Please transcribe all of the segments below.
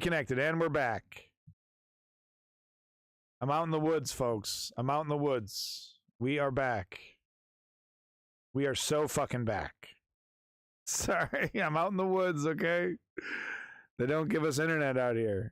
Connected, and we're back. I'm out in the woods, folks. I'm out in the woods. We are back. We are so fucking back. Sorry, I'm out in the woods, okay? They don't give us internet out here.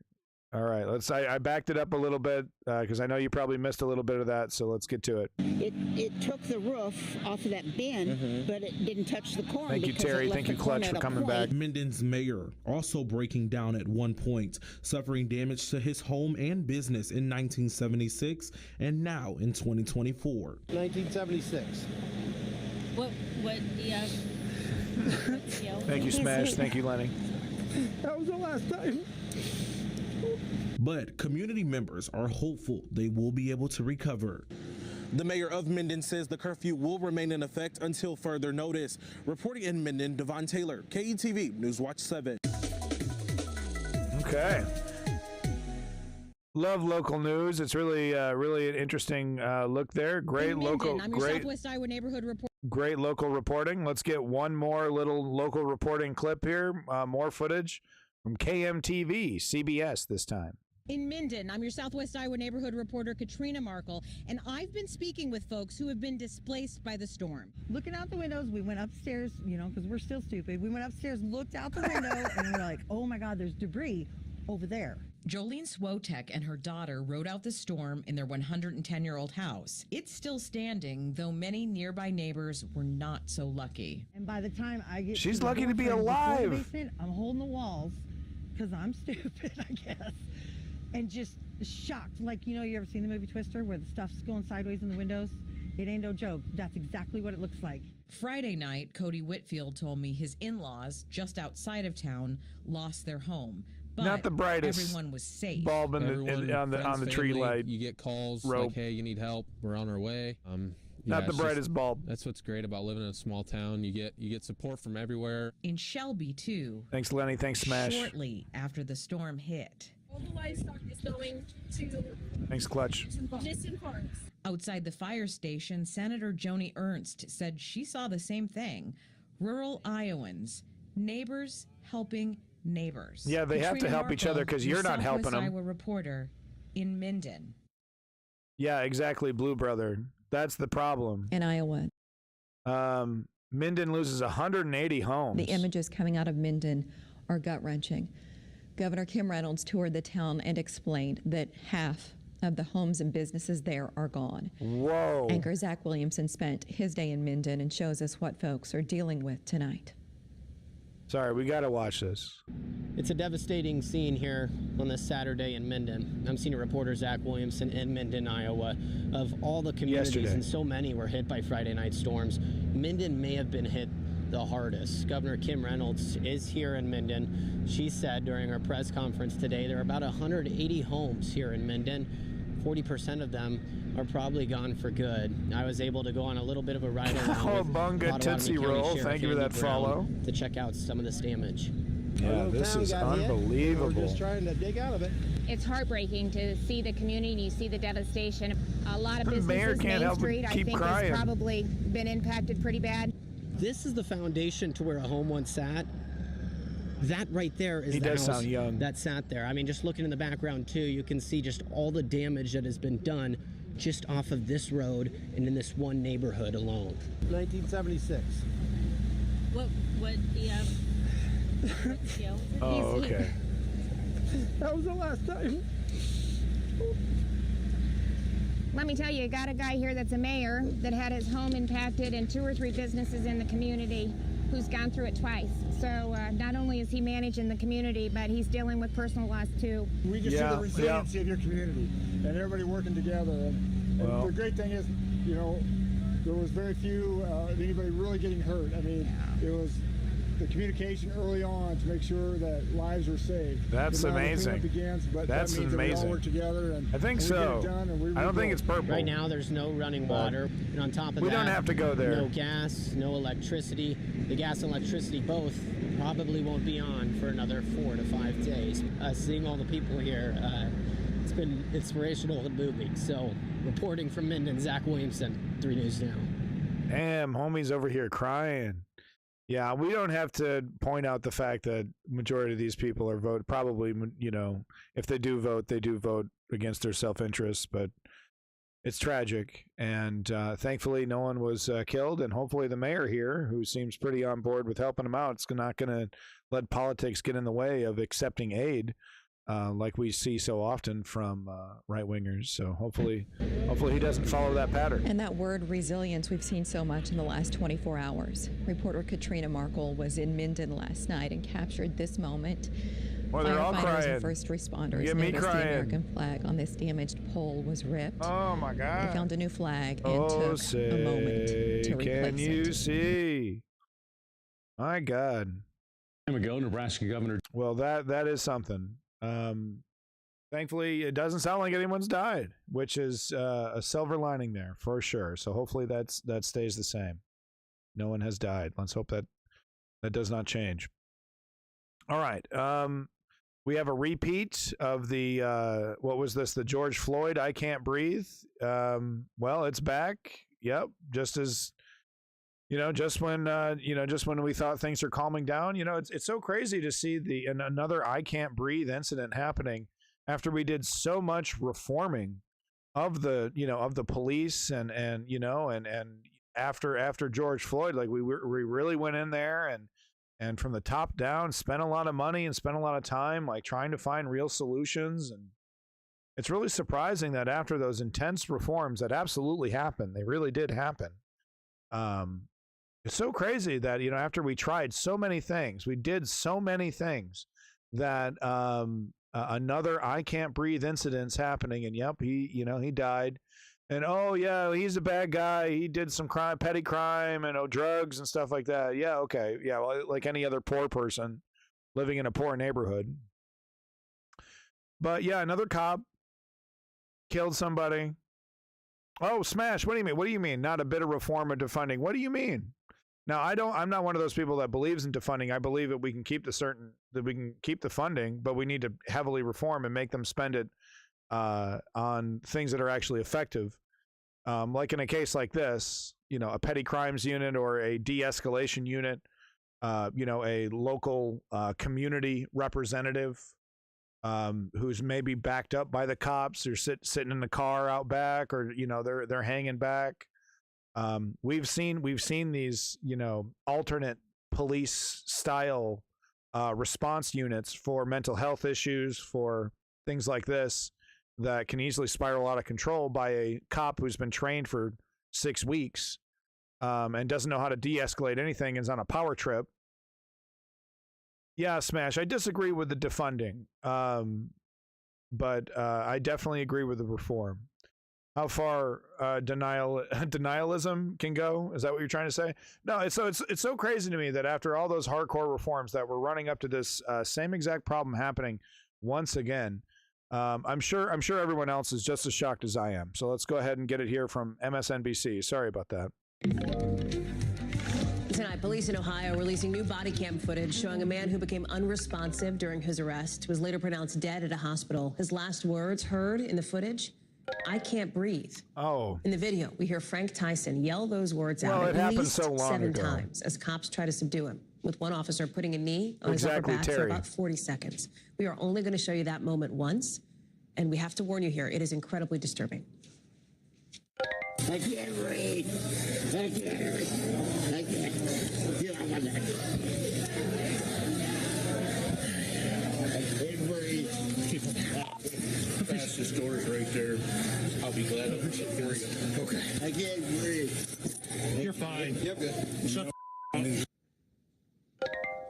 All right, I backed it up a little bit because I know you probably missed a little bit of that, so let's get to it. It took the roof off of that bin, but it didn't touch the corn. Thank you, Terry. Thank you, Clutch, for coming back. Minden's mayor also breaking down at one point, suffering damage to his home and business in 1976 and now in 2024. 1976. What, yeah. Thank you, Smash. Thank you, Lenny. That was the last time. But community members are hopeful they will be able to recover. The mayor of Minden says the curfew will remain in effect until further notice. Reporting in Minden, Devon Taylor, KETV, Newswatch 7. Okay. Love local news. It's really an interesting look there. Great local, I'm your Southwest Iowa neighborhood report. Great local reporting. Let's get one more little local reporting clip here. More footage from KMTV, CBS this time. In Minden, I'm your Southwest Iowa neighborhood reporter, Katrina Markle, and I've been speaking with folks who have been displaced by the storm. Looking out the windows, we went upstairs, because we're still stupid. We went upstairs, looked out the window, and we're like, oh my God, there's debris over there. Jolene Swotek and her daughter rode out the storm in their 110-year-old house. It's still standing, though many nearby neighbors were not so lucky. And by the time I get She's to the lucky to be doorframe before the alive. basement, I'm holding the walls because I'm stupid, I guess. And just shocked. Like, you ever seen the movie Twister where the stuff's going sideways in the windows? It ain't no joke. That's exactly what it looks like. Friday night, Cody Whitfield told me his in-laws, just outside of town, lost their home. But not the brightest everyone was safe. bulb on the tree light. You get calls rope. like, hey, you need help. We're on our way. Not the brightest bulb. That's what's great about living in a small town. You get support from everywhere. In Shelby, too. Thanks, Lenny. Thanks, Smash. Shortly after the storm hit. All the livestock is going to Thanks, Clutch. Nissen Farms. Outside the fire station, Senator Joni Ernst said she saw the same thing. Rural Iowans, neighbors helping neighbors. Yeah, they have to help each other because you're not helping them. Iowa reporter in Minden. Yeah, exactly, Blue Brother. That's the problem. In Iowa. Minden loses 180 homes. The images coming out of Minden are gut-wrenching. Governor Kim Reynolds toured the town and explained that half of the homes and businesses there are gone. Whoa. Anchor Zach Williamson spent his day in Minden and shows us what folks are dealing with tonight. Sorry, we got to watch this. It's a devastating scene here on this Saturday in Minden. I'm senior reporter Zach Williamson in Minden, Iowa. Of all the communities, and so many were hit by Friday night storms, Minden may have been hit the hardest. Governor Kim Reynolds is here in Minden. She said during her press conference today there are about 180 homes here in Minden. 40% of them are probably gone for good. I was able to go on a little bit of a ride around Bunga Tootsie Roll. Thank you for that follow. To check out some of this damage. Yeah, this is unbelievable. We're just trying to dig out of it. It's heartbreaking to see the community, see the devastation. A lot of businesses, mayor can't Main help but Street, I keep think crying. has probably been impacted pretty bad. This is the foundation to where a home once sat. That right there is the house sound young. that sat there. I mean, just looking in the background too, you can see just all the damage that has been done just off of this road and in this one neighborhood alone. 1976. What, yeah. Oh, okay. That was the last time. Let me tell you, I got a guy here that's a mayor that had his home impacted and 2 or 3 businesses in the community who's gone through it twice. So not only is he managing the community, but he's dealing with personal loss too. We just see the resiliency of your community and everybody working together. And the great thing is, there was very few anybody really getting hurt. I mean, it was the communication early on to make sure that lives were saved. That's amazing. Begins, but That's that means amazing. That we all work together and I think so. I don't think it's purple. Right now, there's no running water, and on top of that, we don't have to go there. No gas, no electricity. The gas and electricity both probably won't be on for another 4 to 5 days. Seeing all the people here, it's been inspirational and moving. So, reporting from Minden, Zach Williamson, 3 News Now. Damn, homie's over here crying. Yeah, we don't have to point out the fact that majority of these people are probably, if they do vote against their self-interest, but it's tragic. And thankfully, no one was killed. And hopefully the mayor here, who seems pretty on board with helping them out, is not going to let politics get in the way of accepting aid like we see so often from right-wingers. So hopefully he doesn't follow that pattern. And that word resilience we've seen so much in the last 24 hours. Reporter Katrina Markle was in Minden last night and captured this moment. Well, they're all crying. And first responders Get me noticed crying. the American flag on this damaged pole was ripped. Oh, my God. They found a new flag and took a moment to replace Can you it. see? My God. Time ago, Nebraska Governor. Well, that is something. Thankfully, it doesn't sound like anyone's died, which is a silver lining there for sure. So hopefully that stays the same. No one has died. Let's hope that does not change. All right. We have a repeat of the what was this? The George Floyd "I Can't Breathe." Well, it's back. Yep. Just as just when we thought things are calming down, it's so crazy to see another "I Can't Breathe" incident happening after we did so much reforming of the police and after George Floyd, like we really went in there and from the top down spent a lot of money and spent a lot of time like trying to find real solutions. And it's really surprising that after those intense reforms that absolutely happened, they really did happen. It's so crazy that, after we tried so many things, we did so many things that another "I Can't Breathe" incident's happening. And yep, he died. And oh yeah, he's a bad guy. He did some petty crime and drugs and stuff like that. Yeah, okay. Yeah, well, like any other poor person living in a poor neighborhood. But yeah, another cop killed somebody. Oh, smash. What do you mean? What do you mean? Not a bit of reform or defunding. What do you mean? Now, I'm not one of those people that believes in defunding. I believe that we can keep the funding, but we need to heavily reform and make them spend it on things that are actually effective. Like in a case like this, a petty crimes unit or a de-escalation unit, a local community representative who's maybe backed up by the cops or sitting in the car out back, or they're hanging back. We've seen these alternate police style response units for mental health issues, for things like this that can easily spiral out of control by a cop who's been trained for 6 weeks and doesn't know how to de-escalate anything and is on a power trip. Yeah, Smash, I disagree with the defunding, but I definitely agree with the reform. How far denialism can go? Is that what you're trying to say? No, it's so crazy to me that after all those hardcore reforms that we're running up to this same exact problem happening once again. I'm sure everyone else is just as shocked as I am. So let's go ahead and get it here from MSNBC. Sorry about that. Tonight, police in Ohio releasing new body cam footage showing a man who became unresponsive during his arrest was later pronounced dead at a hospital. His last words heard in the footage: "I can't breathe." Oh. In the video, we hear Frank Tyson yell those words out at least 7 times as cops try to subdue him, with one officer putting a knee on his upper back for about 40 seconds. We are only going to show you that moment once, and we have to warn you here, it is incredibly disturbing. I can't breathe. I can't breathe. I can't. Get on my neck. I can't breathe. That's the story right there. I'll be glad to hear you. Okay. I can't breathe. You're fine. Yep. Shut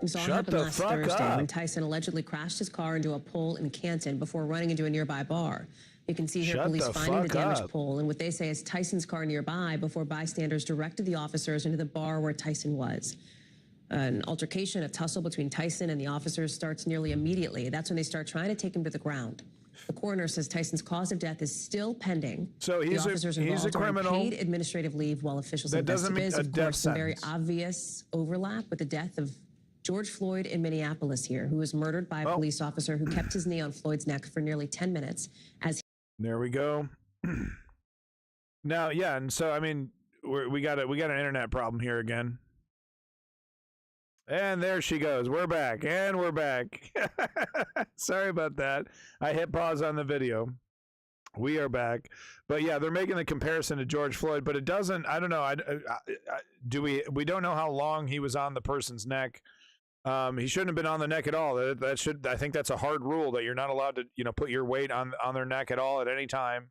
This all happened last Thursday when Tyson allegedly crashed his car into a pole in Canton before running into a nearby bar. You can see here police finding the damaged pole and what they say is Tyson's car nearby before bystanders directed the officers into the bar where Tyson was. An altercation, a tussle between Tyson and the officers starts nearly immediately. That's when they start trying to take him to the ground. The coroner says Tyson's cause of death is still pending. So he's a criminal. Are on paid administrative leave while officials investigate. There's, of course, some very obvious overlap with the death of George Floyd in Minneapolis here, who was murdered by a police officer who kept his knee on Floyd's neck for nearly 10 minutes as There we go. Now, yeah, and so I mean, we got an internet problem here again. And there she goes. We're back. And we're back. Sorry about that. I hit pause on the video. We are back. But yeah, they're making the comparison to George Floyd, but it doesn't, I don't know. We don't know how long he was on the person's neck. He shouldn't have been on the neck at all. I think that's a hard rule that you're not allowed to, put your weight on their neck at all at any time.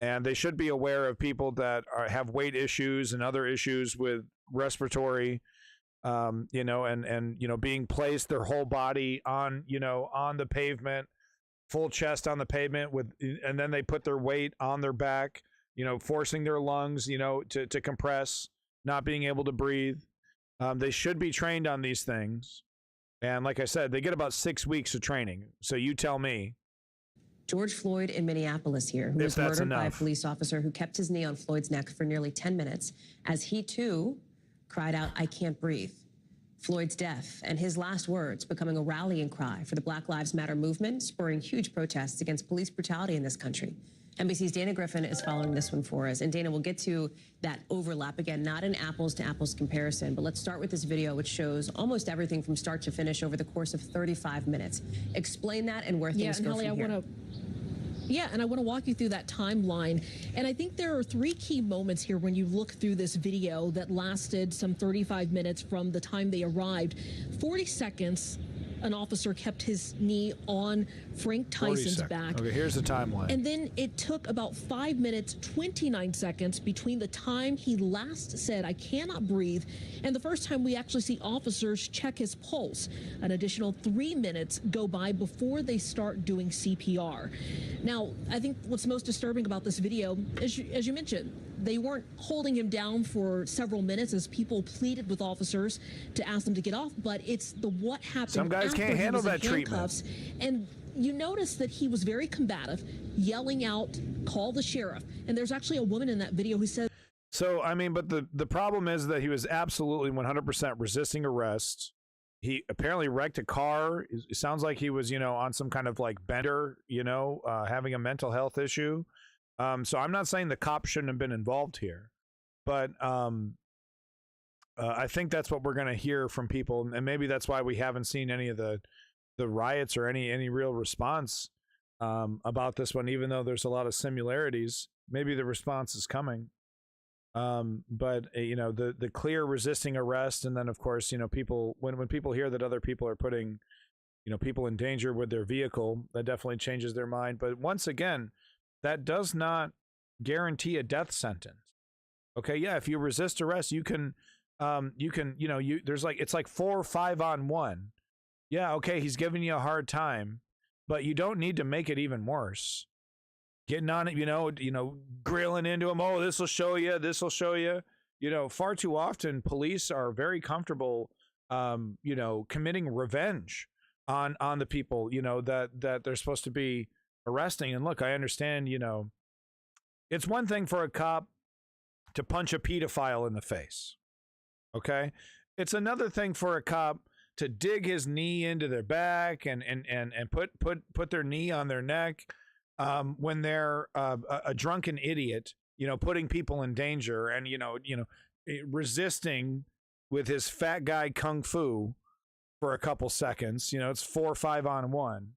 And they should be aware of people that have weight issues and other issues with respiratory, and being placed their whole body on the pavement, full chest on the pavement and then they put their weight on their back, forcing their lungs, to compress, not being able to breathe. They should be trained on these things. And like I said, they get about 6 weeks of training. So you tell me. George Floyd in Minneapolis here, who was murdered by a police officer who kept his knee on Floyd's neck for nearly 10 minutes as he too cried out, "I can't breathe." Floyd's death and his last words becoming a rallying cry for the Black Lives Matter movement, spurring huge protests against police brutality in this country. NBC's Dana Griffin is following this one for us. And Dana, we'll get to that overlap again, not an apples to apples comparison, but let's start with this video, which shows almost everything from start to finish over the course of 35 minutes. Explain that and where things go from here. Yeah, and I want to walk you through that timeline. And I think there are 3 key moments here when you look through this video that lasted some 35 minutes from the time they arrived. 40 seconds, an officer kept his knee on Frank Tyson's back. Okay, here's the timeline. And then it took about 5 minutes, 29 seconds between the time he last said, "I cannot breathe," and the first time we actually see officers check his pulse. An additional 3 minutes go by before they start doing CPR. Now, I think what's most disturbing about this video, as you mentioned, they weren't holding him down for several minutes as people pleaded with officers to ask them to get off, but it's the what happened. Some guys can't handle that treatment. And you notice that he was very combative, yelling out, "Call the sheriff." And there's actually a woman in that video who said. So, I mean, but the problem is that he was absolutely 100% resisting arrest. He apparently wrecked a car. It sounds like he was, on some kind of like bender, having a mental health issue. So I'm not saying the cop shouldn't have been involved here, but I think that's what we're going to hear from people. And maybe that's why we haven't seen any of the riots or any real response about this one, even though there's a lot of similarities. Maybe the response is coming. But the clear resisting arrest, and then of course, people when people hear that other people are putting, people in danger with their vehicle, that definitely changes their mind. But once again, that does not guarantee a death sentence. Okay, yeah, if you resist arrest, you can, there's like, it's like 4 or 5 on 1. Yeah, okay, he's giving you a hard time, but you don't need to make it even worse. Getting on it, grilling into him. Oh, this will show you. This will show you. Far too often, police are very comfortable, committing revenge on the people, that they're supposed to be arresting. And look, I understand, it's one thing for a cop to punch a pedophile in the face. Okay, it's another thing for a cop to dig his knee into their back and put their knee on their neck. When they're a drunken idiot, putting people in danger and, resisting with his fat guy kung fu for a couple seconds, it's 4 or 5 on 1.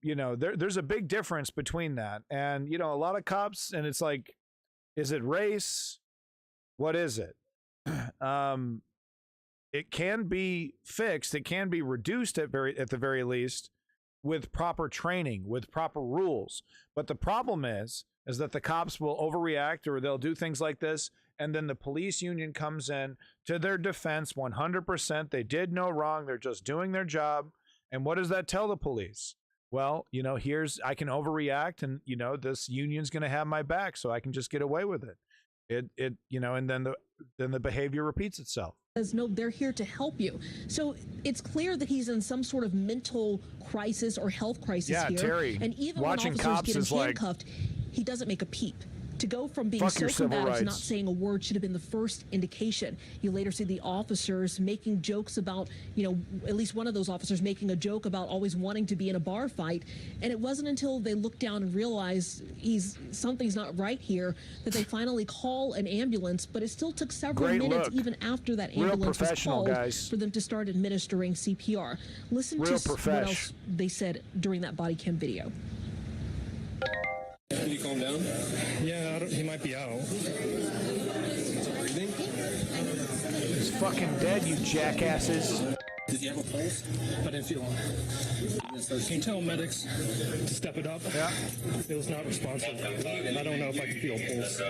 There's a big difference between that. And, a lot of cops, and it's like, is it race? What is it? It can be fixed. It can be reduced at the very least, with proper training, with proper rules. But the problem is that the cops will overreact, or they'll do things like this, and then the police union comes in to their defense 100%. They did no wrong. They're just doing their job. And what does that tell the police? Well, I can overreact, and, this union's going to have my back, so I can just get away with it. And then the behavior repeats itself. Says, no, they're here to help you. So it's clear that he's in some sort of mental crisis or health crisis here. Terry, and even watching when cops officers is get him handcuffed, he doesn't make a peep. To go from being so combative to not saying a word should have been the first indication. You later see the officers making jokes about, at least one of those officers making a joke about always wanting to be in a bar fight. And it wasn't until they looked down and realized something's not right here that they finally call an ambulance. But it still took several minutes even after that ambulance was called for them to start administering CPR. Listen to what else they said during that body cam video. Can you calm down? Yeah, he might be out. Breathing? He's fucking dead, you jackasses. Did he have a pulse? I didn't feel him. Can you tell medics to step it up? Yeah. It was not responsive. I don't know if I can feel a pulse.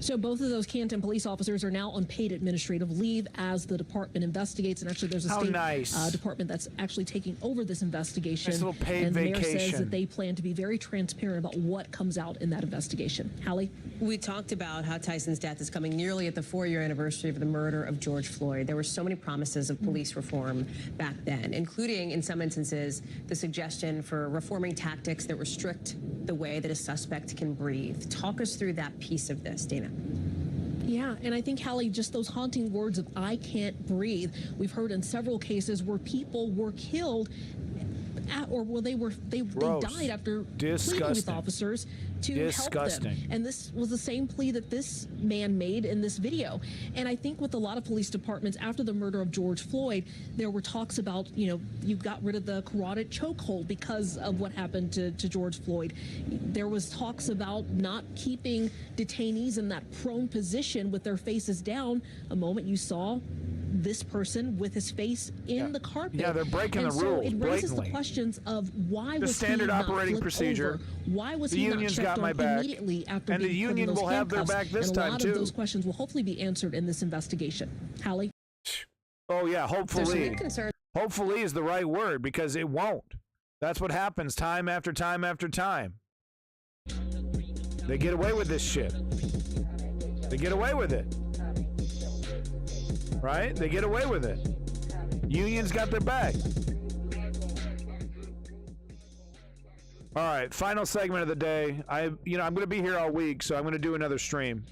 So both of those Canton police officers are now on paid administrative leave as the department investigates. And actually, there's a state department that's actually taking over this investigation. Nice little paid and the mayor vacation. says that they plan to be very transparent about what comes out in that investigation. Hallie? We talked about how Tyson's death is coming nearly at the 4-year anniversary of the murder of George Floyd. There were so many promises of police reform back then, including, in some instances, the suggestion for reforming tactics that restrict the way that a suspect can breathe. Talk us through that piece of this, Dana. Yeah, and I think, Hallie, just those haunting words of "I can't breathe." We've heard in several cases where people were killed, or where they died after pleading with officers to help them. And this was the same plea that this man made in this video. And I think with a lot of police departments after the murder of George Floyd, there were talks about, you got rid of the carotid chokehold because of what happened to George Floyd. There was talks about not keeping detainees in that prone position with their faces down. A moment you saw this person with his face in the carpet. Yeah, they're breaking the rules it raises blatantly. the questions of why The was standard he not operating flipped procedure. over? Why was The he not union's checked got on my back. immediately after And the being put in union those will have their handcuffs? back this and a time, lot too. of those questions will hopefully be answered in this investigation. Hallie? Oh, yeah, There's some hopefully. big concern. Hopefully is the right word, because it won't. That's what happens time after time after time. They get away with this shit. They get away with it. Right? They get away with it. Unions got their back. All right, final segment of the day. I'm going to be here all week, so I'm going to do another stream.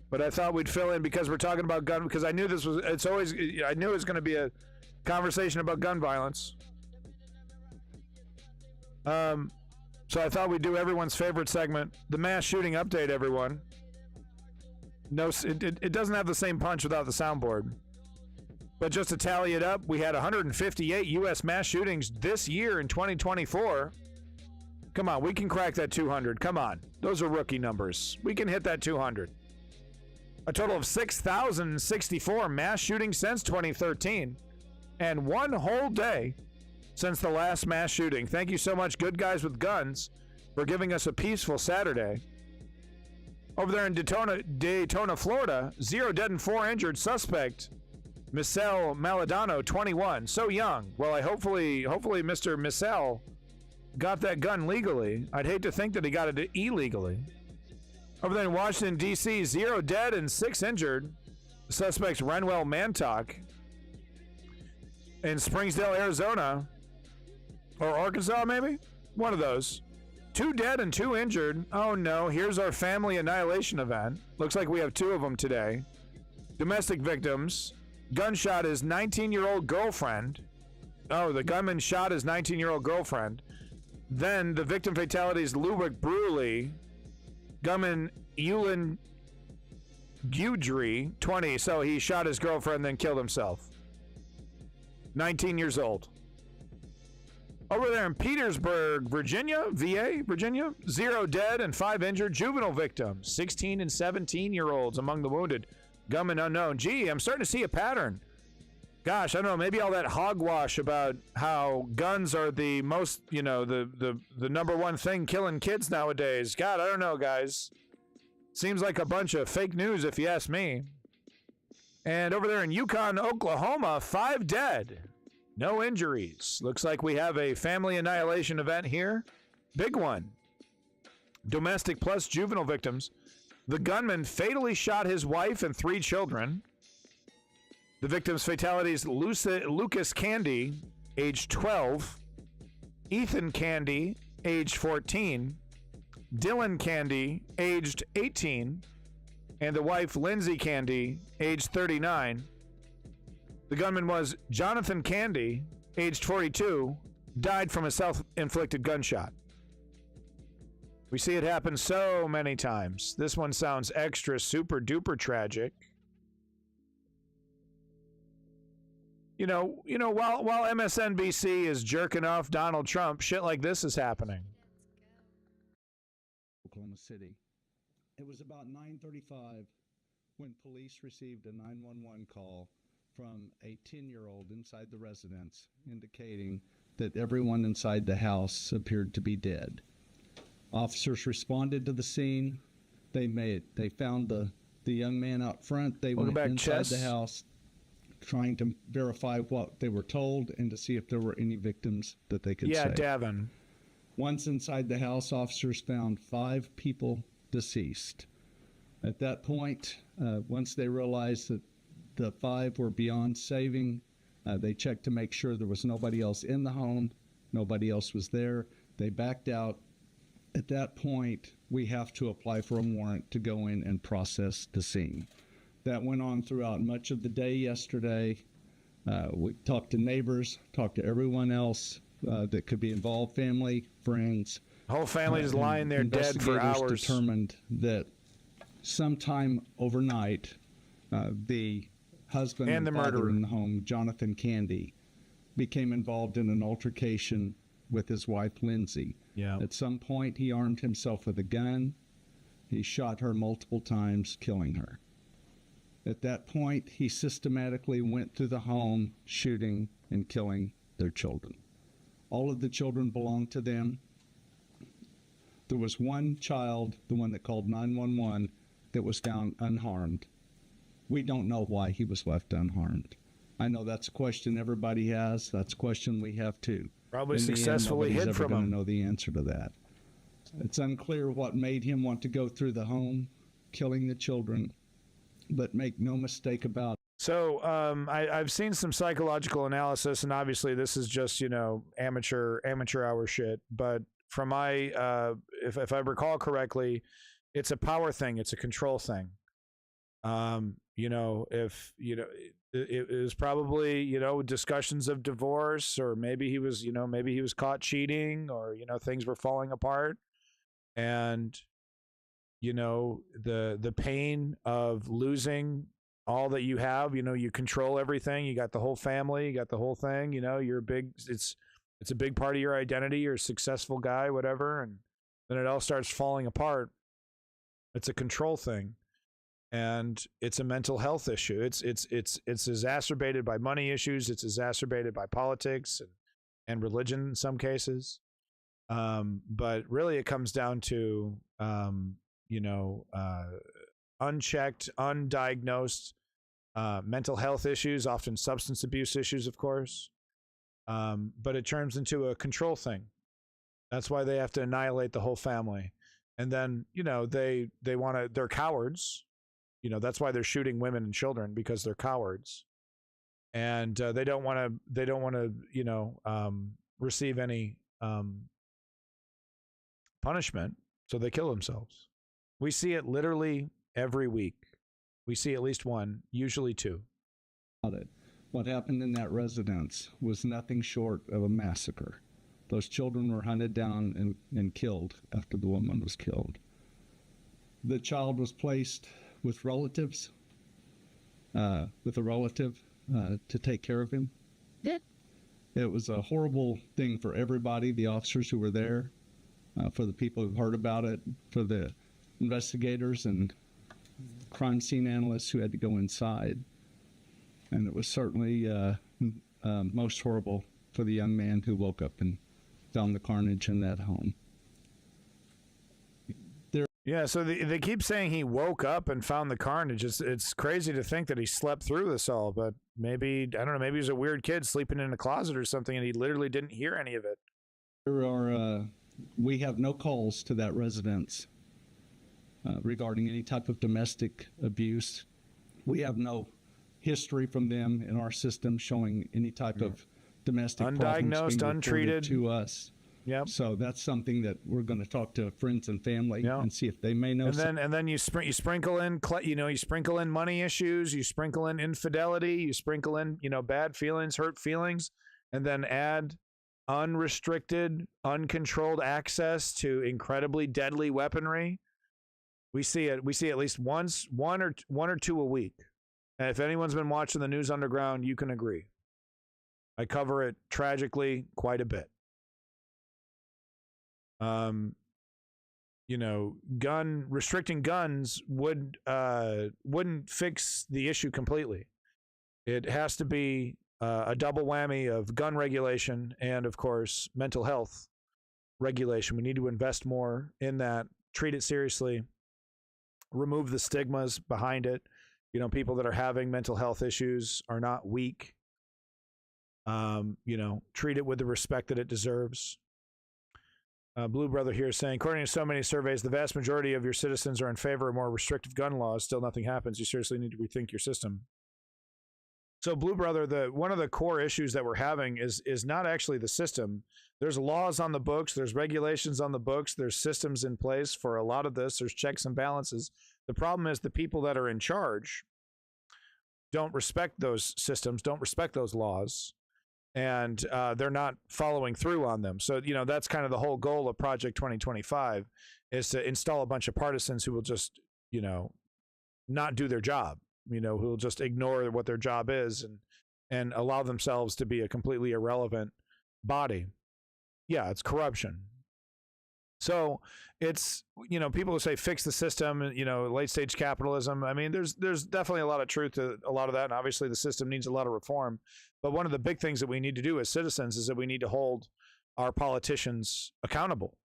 But I thought we'd fill in because we're talking about gun, because I knew I knew it was going to be a conversation about gun violence. So I thought we'd do everyone's favorite segment, the mass shooting update, everyone. No, it doesn't have the same punch without the soundboard. But just to tally it up, we had 158 U.S. mass shootings this year in 2024. Come on, we can crack that 200. Come on. Those are rookie numbers. We can hit that 200. A total of 6,064 mass shootings since 2013. And one whole day since the last mass shooting. Thank you so much, Good Guys with Guns, for giving us a peaceful Saturday. Over there in Daytona, Florida, 0 dead and 4 injured. Suspect, Michelle Maladano, 21. So young. Well, hopefully Mr. Michelle got that gun legally. I'd hate to think that he got it illegally. Over there in Washington, D.C., 0 dead and 6 injured. The suspect's Renwell Mantock. In Springsdale, Arizona, or Arkansas, maybe? One of those. 2 dead and 2 injured. Oh no, here's our family annihilation event. Looks like we have 2 of them today. Domestic victims. Gunshot his 19-year-old girlfriend. Oh, the gunman shot his 19-year-old girlfriend. Then the victim fatalities, Lubrick Bruley. Gunman Eulin Guidry, 20. So he shot his girlfriend, then killed himself. 19 years old. Over there in Petersburg, Virginia, VA, Virginia, 0 dead and 5 injured. Juvenile victims, 16 and 17-year-olds among the wounded. Gunman unknown. Gee, I'm starting to see a pattern. Gosh, I don't know, maybe all that hogwash about how guns are the most, the number one thing killing kids nowadays. God, I don't know, guys. Seems like a bunch of fake news, if you ask me. And over there in Yukon, Oklahoma, 5 dead. No injuries. Looks like we have a family annihilation event here. Big one. Domestic plus juvenile victims. The gunman fatally shot his wife and 3 children. The victims' fatalities, Lucas Candy, age 12. Ethan Candy, age 14. Dylan Candy, aged 18, and the wife, Lindsay Candy, aged 39. The gunman was Jonathan Candy, aged 42, died from a self-inflicted gunshot. We see it happen so many times. This one sounds extra super duper tragic. You know, while MSNBC is jerking off Donald Trump, shit like this is happening. Oklahoma City. It was about 9:35 when police received a 911 call from a 10-year-old inside the residence indicating that everyone inside the house appeared to be dead. Officers responded to the scene. They found the young man out front. They went inside the house trying to verify what they were told and to see if there were any victims that they could save. Yeah, Davin. Once inside the house, officers found 5 people deceased. At that point, once they realized that the 5 were beyond saving, they checked to make sure there was nobody else in the home. Nobody else was there. They backed out. At that point, we have to apply for a warrant to go in and process the scene. That went on throughout much of the day yesterday. We talked to neighbors, talked to everyone else that could be involved, family, friends. Whole family is lying there dead for hours. Investigators determined that sometime overnight, the husband and the murderer in the home, Jonathan Candy, became involved in an altercation with his wife, Lindsay. Yeah. At some point, he armed himself with a gun. He shot her multiple times, killing her. At that point, he systematically went through the home, shooting and killing their children. All of the children belonged to them. There was one child, the one that called 911, that was found unharmed. We don't know why he was left unharmed. I know that's a question everybody has. That's a question we have too. Probably successfully hid from him. Nobody's ever going to know the answer to that. It's unclear what made him want to go through the home, killing the children, but make no mistake about it. So I've seen some psychological analysis, and obviously this is just, amateur hour shit. But from my, if I recall correctly, it's a power thing. It's a control thing. It was probably, discussions of divorce, or maybe he was caught cheating, or, things were falling apart. And, the pain of losing all that you have, you control everything. You got the whole family, you got the whole thing, you're it's a big part of your identity. You're a successful guy, whatever. And then it all starts falling apart. It's a control thing. And it's a mental health issue. It's exacerbated by money issues. It's exacerbated by politics and religion in some cases. But really, it comes down to unchecked, undiagnosed mental health issues, often substance abuse issues, of course. But it turns into a control thing. That's why they have to annihilate the whole family. And then they're cowards. That's why they're shooting women and children, because they're cowards, and they don't want to receive any punishment, so they kill themselves. We see it literally every week. We see at least one, usually 2. What happened in that residence was nothing short of a massacre. Those children were hunted down and killed after the woman was killed. The child was placed with relatives, with a relative to take care of him. It was a horrible thing for everybody, the officers who were there, for the people who heard about it, for the investigators and crime scene analysts who had to go inside. And it was certainly most horrible for the young man who woke up and found the carnage in that home. Yeah, so they keep saying he woke up and found the carnage. It's crazy to think that he slept through this all, but maybe, I don't know, maybe he was a weird kid sleeping in a closet or something, and he literally didn't hear any of it. We have no calls to that residence regarding any type of domestic abuse. We have no history from them in our system showing any type of domestic undiagnosed, problems being untreated to us. Yep. So that's something that we're going to talk to friends and family and see if they may know. And then you sprinkle in money issues, you sprinkle in infidelity, you sprinkle in bad feelings, hurt feelings, and then add unrestricted, uncontrolled access to incredibly deadly weaponry. We see at least one or two a week. And if anyone's been watching the News Underground, you can agree. I cover it tragically quite a bit. Restricting guns wouldn't fix the issue completely. It has to be a double whammy of gun regulation and, of course, mental health regulation. We need to invest more in that, treat it seriously, remove the stigmas behind it. People that are having mental health issues are not weak. Treat it with the respect that it deserves. Blue Brother here saying, according to so many surveys, the vast majority of your citizens are in favor of more restrictive gun laws. Still nothing happens. You seriously need to rethink your system. So Blue Brother, one of the core issues that we're having is not actually the system. There's laws on the books. There's regulations on the books. There's systems in place for a lot of this. There's checks and balances. The problem is the people that are in charge don't respect those systems, don't respect those laws, and they're not following through on them. So, that's kind of the whole goal of Project 2025 is to install a bunch of partisans who will just, not do their job, who will just ignore what their job is and allow themselves to be a completely irrelevant body. Yeah, it's corruption. So it's, people who say fix the system, late stage capitalism. I mean, there's definitely a lot of truth to a lot of that. And obviously the system needs a lot of reform. But one of the big things that we need to do as citizens is that we need to hold our politicians accountable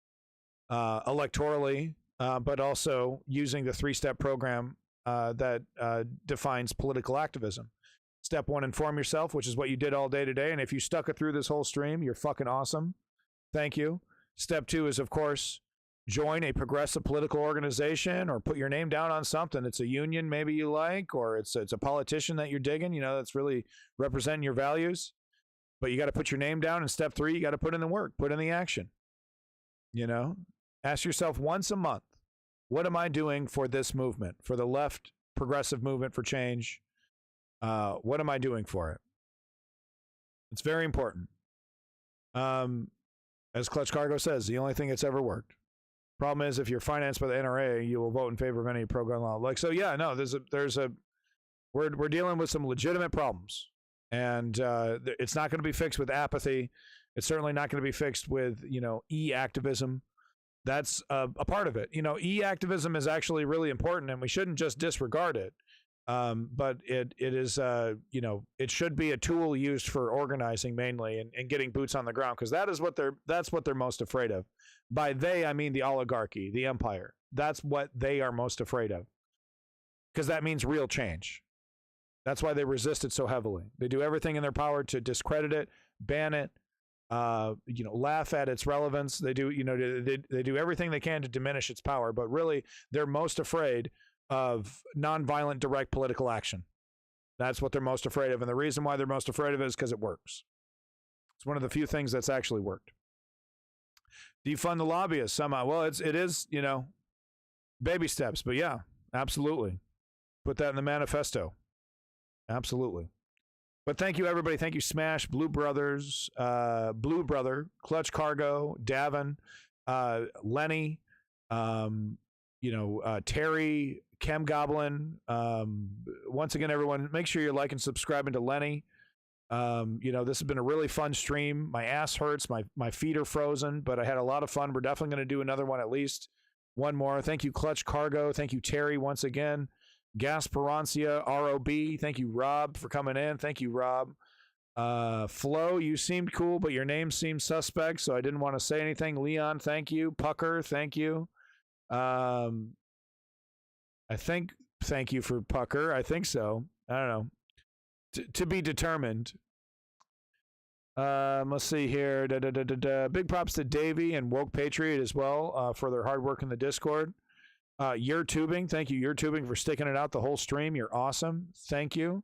electorally, but also using the 3-step program that defines political activism. Step 1, inform yourself, which is what you did all day today. And if you stuck it through this whole stream, you're fucking awesome. Thank you. Step 2 is, of course, join a progressive political organization or put your name down on something. It's a union maybe you like, or it's a politician that you're digging, that's really representing your values. But you got to put your name down. And step 3, you got to put in the work, put in the action. Ask yourself once a month, what am I doing for this movement, for the left progressive movement for change? What am I doing for it? It's very important. As Clutch Cargo says, the only thing that's ever worked. Problem is, if you're financed by the NRA, you will vote in favor of any pro-gun law. We're dealing with some legitimate problems, and it's not going to be fixed with apathy. It's certainly not going to be fixed with e-activism. That's a part of it. E-activism is actually really important, and we shouldn't just disregard it. But it is, it should be a tool used for organizing mainly and getting boots on the ground, because that's what they're most afraid of. By they, I mean the oligarchy, the empire. That's what they are most afraid of, because that means real change. That's why they resist it so heavily. They do everything in their power to discredit it, ban it, laugh at its relevance. They do, they do everything they can to diminish its power, but really they're most afraid of nonviolent direct political action. That's what they're most afraid of. And the reason why they're most afraid of it is because it works. It's one of the few things that's actually worked. Defund the lobbyists somehow. Well, it is, baby steps, but yeah, absolutely. Put that in the manifesto. Absolutely. But thank you, everybody. Thank you, Smash, Blue Brother, Clutch Cargo, Davin, Lenny, Terry, Chem Goblin. Once again, everyone, make sure you're liking and subscribing to Lenny. This has been a really fun stream. My ass hurts. My feet are frozen, but I had a lot of fun. We're definitely going to do another one, at least one more. Thank you, Clutch Cargo. Thank you, Terry, once again. Gasperancia, ROB. Thank you, Rob, for coming in. Thank you, Rob. Flo, you seemed cool, but your name seemed suspect, so I didn't want to say anything. Leon, thank you. Pucker, thank you. I think thank you for Pucker. I think so. I don't know. To be determined. Let's see here. Big props to Davey and Woke Patriot as well for their hard work in the Discord. You're Tubing. Thank you, You're Tubing, for sticking it out the whole stream. You're awesome. Thank you.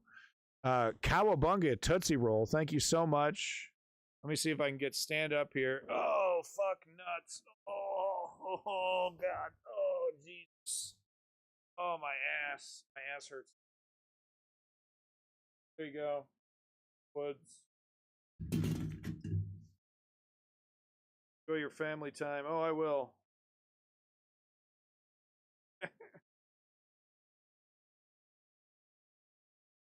Cowabunga Tootsie Roll. Thank you so much. Let me see if I can get stand up here. Oh, Oh, fuck nuts. Oh, God. Oh, Jesus. Oh, my ass. My ass hurts. There you go. Woods. Enjoy your family time. Oh, I will.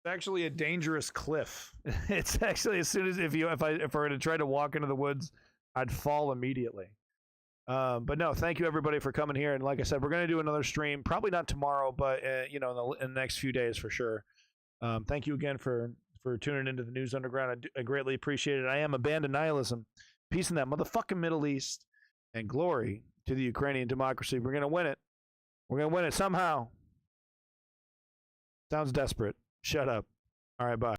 It's actually a dangerous cliff. It's actually, as soon as if I were to try to walk into the woods, I'd fall immediately. But no, thank you everybody for coming here. And like I said, we're going to do another stream, probably not tomorrow, but in the next few days for sure. Thank you again for tuning into the News Underground. I greatly appreciate it. I am Abandoned Nihilism. Peace in that motherfucking Middle East, and glory to the Ukrainian democracy. We're going to win it. We're going to win it somehow. Sounds desperate. Shut up. All right, bye.